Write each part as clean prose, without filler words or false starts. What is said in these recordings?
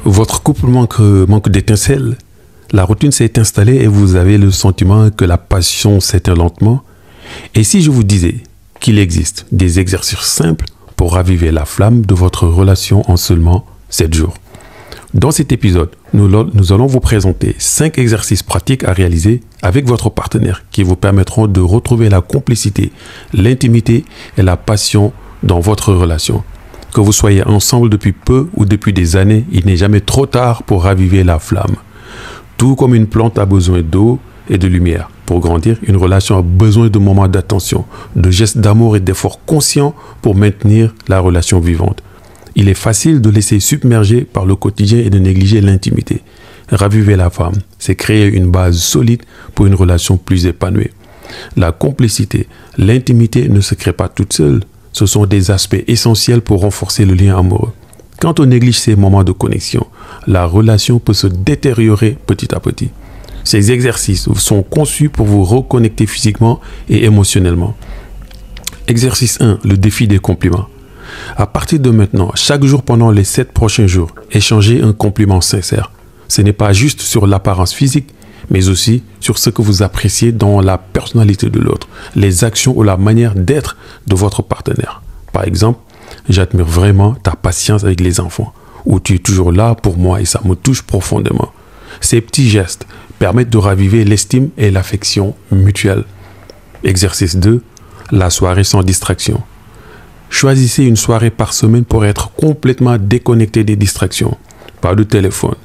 Votre couple manque d'étincelles. La routine s'est installée et vous avez le sentiment que la passion s'éteint lentement. Et si je vous disais qu'il existe des exercices simples pour raviver la flamme de votre relation en seulement 7 jours. Dans cet épisode, nous allons vous présenter 5 exercices pratiques à réaliser avec votre partenaire qui vous permettront de retrouver la complicité, l'intimité et la passion dans votre relation. Que vous soyez ensemble depuis peu ou depuis des années, il n'est jamais trop tard pour raviver la flamme. Tout comme une plante a besoin d'eau et de lumière. Pour grandir, une relation a besoin de moments d'attention, de gestes d'amour et d'efforts conscients pour maintenir la relation vivante. Il est facile de laisser submerger par le quotidien et de négliger l'intimité. Raviver la flamme, c'est créer une base solide pour une relation plus épanouie. La complicité, l'intimité ne se créent pas toutes seules. Ce sont des aspects essentiels pour renforcer le lien amoureux. Quand on néglige ces moments de connexion, la relation peut se détériorer petit à petit. Ces exercices sont conçus pour vous reconnecter physiquement et émotionnellement. Exercice 1, le défi des compliments. À partir de maintenant, chaque jour pendant les 7 prochains jours, échangez un compliment sincère. Ce n'est pas juste sur l'apparence physique, mais aussi sur ce que vous appréciez dans la personnalité de l'autre, les actions ou la manière d'être de votre partenaire. Par exemple, j'admire vraiment ta patience avec les enfants, ou tu es toujours là pour moi et ça me touche profondément. Ces petits gestes permettent de raviver l'estime et l'affection mutuelle. Exercice 2, la soirée sans distraction. Choisissez une soirée par semaine pour être complètement déconnecté des distractions. Pas de téléphone,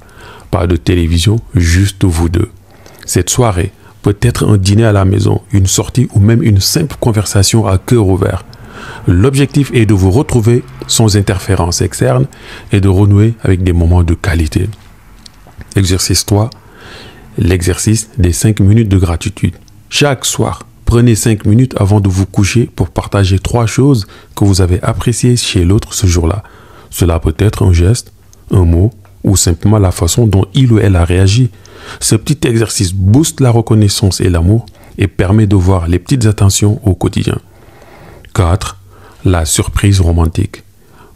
pas de télévision, juste vous deux. Cette soirée peut être un dîner à la maison, une sortie ou même une simple conversation à cœur ouvert. L'objectif est de vous retrouver sans interférence externe et de renouer avec des moments de qualité. Exercice 3, l'exercice des 5 minutes de gratitude. Chaque soir, prenez 5 minutes avant de vous coucher pour partager 3 choses que vous avez appréciées chez l'autre ce jour-là. Cela peut être un geste, un mot ou simplement la façon dont il ou elle a réagi. Ce petit exercice booste la reconnaissance et l'amour et permet de voir les petites attentions au quotidien. 4. La surprise romantique.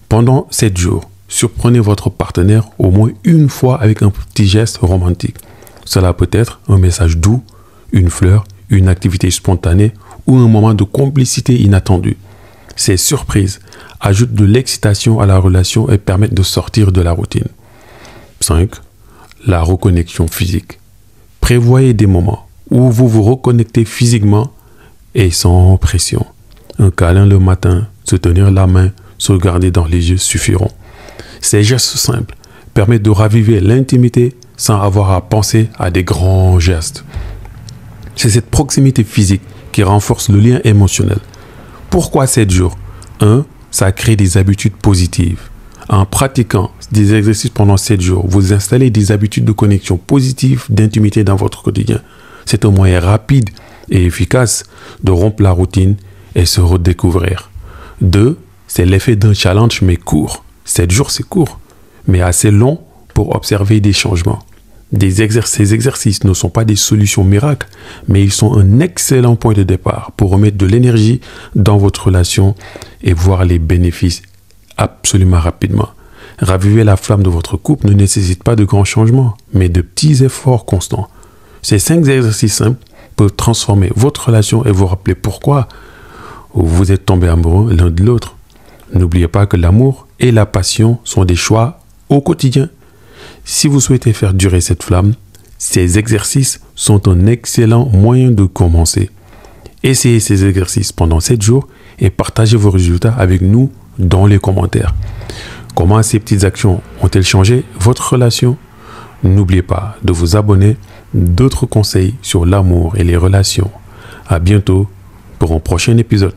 Pendant 7 jours, surprenez votre partenaire au moins une fois avec un petit geste romantique. Cela peut être un message doux, une fleur, une activité spontanée ou un moment de complicité inattendu. Ces surprises ajoutent de l'excitation à la relation et permettent de sortir de la routine. 5. La reconnexion physique. Prévoyez des moments où vous vous reconnectez physiquement et sans pression. Un câlin le matin, se tenir la main, se regarder dans les yeux suffiront. Ces gestes simples permettent de raviver l'intimité sans avoir à penser à des grands gestes. C'est cette proximité physique qui renforce le lien émotionnel. Pourquoi 7 jours? 1. Ça crée des habitudes positives. En pratiquant des exercices pendant 7 jours, vous installez des habitudes de connexion positive, d'intimité dans votre quotidien. C'est un moyen rapide et efficace de rompre la routine et se redécouvrir. 2. C'est l'effet d'un challenge mais court. 7 jours c'est court, mais assez long pour observer des changements. Ces exercices ne sont pas des solutions miracles, mais ils sont un excellent point de départ pour remettre de l'énergie dans votre relation et voir les bénéfices absolument rapidement. Raviver la flamme de votre couple ne nécessite pas de grands changements, mais de petits efforts constants. Ces 5 exercices simples peuvent transformer votre relation et vous rappeler pourquoi vous êtes tombés amoureux l'un de l'autre. N'oubliez pas que l'amour et la passion sont des choix au quotidien. Si vous souhaitez faire durer cette flamme, ces exercices sont un excellent moyen de commencer. Essayez ces exercices pendant 7 jours et partagez vos résultats avec nous dans les commentaires. Comment ces petites actions ont-elles changé votre relation? N'oubliez pas de vous abonner. D'autres conseils sur l'amour et les relations. À bientôt pour un prochain épisode.